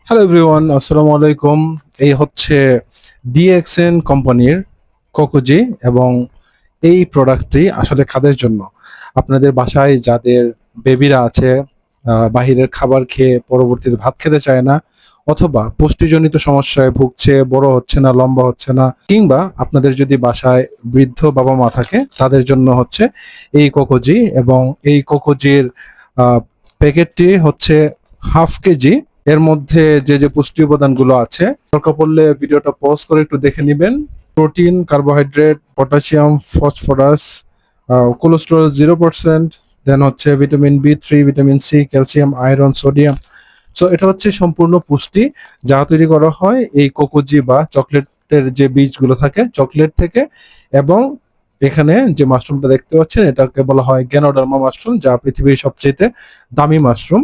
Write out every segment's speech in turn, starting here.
Hello everyone, আসসালামু আলাইকুম। এই হচ্ছে ডিএক্সএন কোম্পানির কোকোজি এবং এই প্রোডাক্টটি আসলে কাদের জন্য? আপনাদের বাসায় যাদের বেবিরা আছে, বাহিরের খাবার খেয়ে পরবর্তীতে ভাত খেতে চায় না, অথবা পুষ্টিজনিত সমস্যায় ভুগছে, বড় হচ্ছে না, লম্বা হচ্ছে না, কিংবা আপনাদের যদি বাসায় বৃদ্ধ বাবা মা থাকে তাদের জন্য হচ্ছে এই কোকোজি। এবং এই কোকোজির প্যাকেটটি হচ্ছে 1/2 কেজি। এর মধ্যে যে যে পুষ্টি উপাদানগুলো আছে, দরকার পড়লে ভিডিওটা পজ করে একটু দেখে নেবেন। Protein, carbohydrate, potassium, phosphorus, cholesterol 0%, দেন হচ্ছে vitamin B3, vitamin C, calcium, iron, sodium. So এটা হচ্ছে সম্পূর্ণ পুষ্টি, যা তৈরি করা হয় এই কোকোজি বা চকলেটের যে বীজগুলো থাকে চকলেট থেকে। এবং এখানে যে মাশরুমটা দেখতে পাচ্ছেন এটাকে বলা হয় গ্যানোডার্মা মাশরুম, যা পৃথিবীর সবচেয়ে দামি মাশরুম।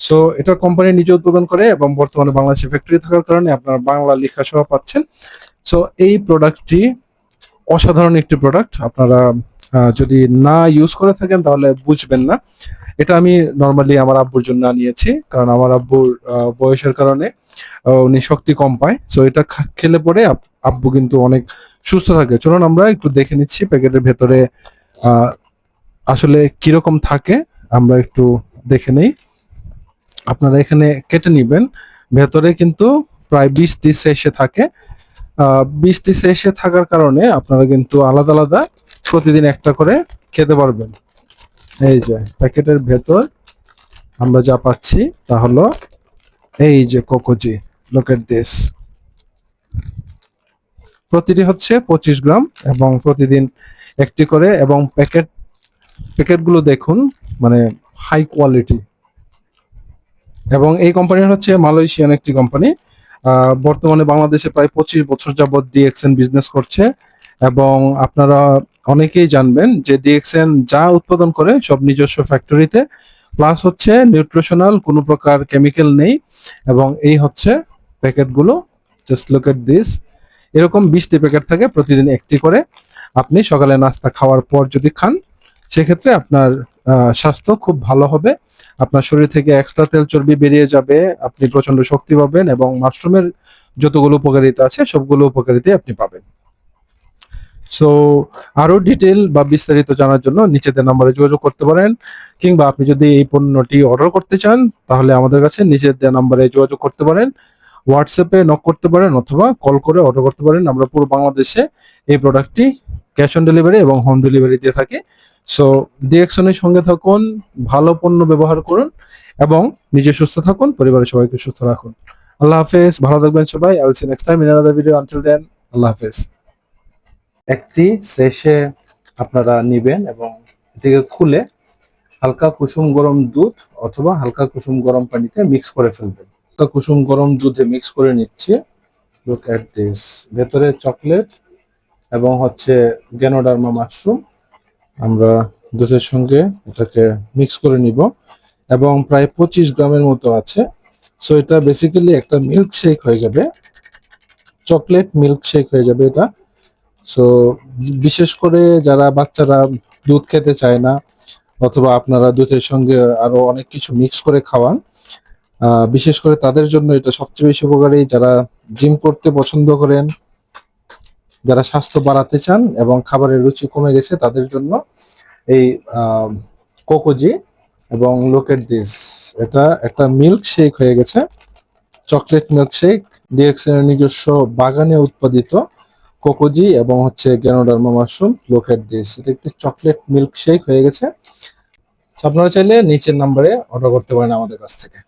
সো এটা কোম্পানি নিজে উৎপাদন করে এবং বর্তমানে বাংলাদেশে ফ্যাক্টরি থাকার কারণে আপনার বাংলা লেখা সহ পাচ্ছেন। সো এই প্রোডাক্টটি অসাধারণ একটি প্রোডাক্ট। আপনারা যদি না ইউজ করে থাকেন তাহলে বুঝবেন না। এটা আমি নর্মালি আমার আব্বুর জন্য নিয়েছি, কারণ আমার আব্বুর বয়সের কারণে উনি শক্তি কম পায়। সো এটা খেলে পরে আব্বু কিন্তু অনেক সুস্থ থাকে। চলুন আমরা একটু দেখে নিচ্ছি প্যাকেটের ভেতরে আহ, আসলে কিরকম থাকে, আমরা একটু দেখে নেই। আপনারা এখানে কেটে নিবেন। ভেতরে কিন্তু প্রায় 20টি সেশে থাকে। 20টি সেশে থাকার কারণে আপনারা কিন্তু আলাদা আলাদা প্রতিদিন একটা করে খেতে পারবেন। এই যে প্যাকেটের ভেতর আমরা যা পাচ্ছি তা হলো এই যে কোকোজি, লুক এট দিস। প্রতিটি হচ্ছে 25 গ্রাম এবং প্রতিদিন একটি করে। এবং প্যাকেটগুলো দেখুন, মানে হাই কোয়ালিটি। এবং এই কোম্পানির হচ্ছে মালয়েশিয়ান একটি কোম্পানি। বর্তমানে বাংলাদেশে প্রায় 25 বছর যাবত ডিএক্সএন বিজনেস করছে। এবং আপনারা অনেকেই জানবেন যে ডিএক্সএন যা উৎপাদন করে সব নিজস্ব ফ্যাক্টরিতে, প্লাস হচ্ছে নিউট্রিশনাল, কোনো প্রকার কেমিক্যাল নেই। এবং এই হচ্ছে প্যাকেটগুলো, জাস্ট লুক এট দিস। এরকম 20টি প্যাকেট থাকে, প্রতিদিন একটি করে। আপনি সকালে নাস্তা খাওয়ার পর যদি খান, সেক্ষেত্রে আপনার স্বাস্থ্য খুব ভালো হবে। আপনার শরীর থেকে এক্সট্রা তেল চর্বি বেরিয়ে যাবে, আপনি প্রচন্ড শক্তি পাবেন এবং মাশরুমের যতগুলো উপকারিতা আছে সবগুলো উপকারিতা আপনি পাবেন। সো আরো ডিটেল বা বিস্তারিত জানার জন্য নিচে দেওয়া নম্বরে যোগাযোগ করতে পারেন, কিংবা আপনি যদি এই পণ্যটি অর্ডার করতে চান তাহলে আমাদের কাছে নিচে দেওয়া নম্বরে যোগাযোগ করতে পারেন, হোয়াটসঅ্যাপে নক করতে পারেন, অথবা কল করে অর্ডার করতে পারেন। আমরা পুরো বাংলাদেশে এই প্রোডাক্টটি ক্যাশ অন ডেলিভারি এবং হোম ডেলিভারি দিয়ে থাকি। সো ডিএক্সনের সঙ্গে থাকুন, ভালো পণ্য ব্যবহার করুন এবং নিজে সুস্থ থাকুন, পরিবারের সবাইকে সুস্থ রাখুন। আল্লাহ হাফেজ, ভালো থাকবেন সবাই। I will see next time in another video. Until then, আল্লাহ হাফেজ। একটি শেষে আপনারা নিবেন এবং এটিকে খুলে হালকা কুসুম গরম দুধ অথবা হালকা কুসুম গরম পানিতে মিক্স করে ফেলবেন। হালকা কুসুম গরম দুধে মিক্স করে নিচ্ছে। Look at this. ভেতরে চকলেট এবং হচ্ছে গ্যানোডার্মা মাশরুম। আমরা দুধের সঙ্গে এটাকে মিক্স করে নিব এবং প্রায় 25 গ্রামের মতো আছে। সো এটা বেসিক্যালি একটা মিল্ক শেক হয়ে যাবে, চকলেট মিল্ক শেক হয়ে যাবে এটা। সো বিশেষ করে যারা বাচ্চারা দুধ খেতে চায় না, অথবা আপনারা দুধের সঙ্গে আরো অনেক কিছু মিক্স করে খাওয়ান, বিশেষ করে তাদের জন্য এটা সবচেয়ে বেশি উপকারী। যারা জিম করতে পছন্দ করেন, যারা স্বাস্থ্য বাড়াতে চান এবং খাবারের রুচি কমে গেছে তাদের জন্য এই কোকোজি। এবং লুক এট দিস, এটা একটা মিল্ক শেক হয়ে গেছে, চকলেট মিল্ক শেক। ডিএক্সএন এর নিজস্ব বাগানে উৎপাদিত কোকোজি এবং হচ্ছে Ganoderma mushroom. Look at this, এটা একটি চকলেট মিল্ক শেক হয়ে গেছে। আপনারা চাইলে নিচের নাম্বারে অর্ডার করতে পারেন আমাদের কাছ থেকে।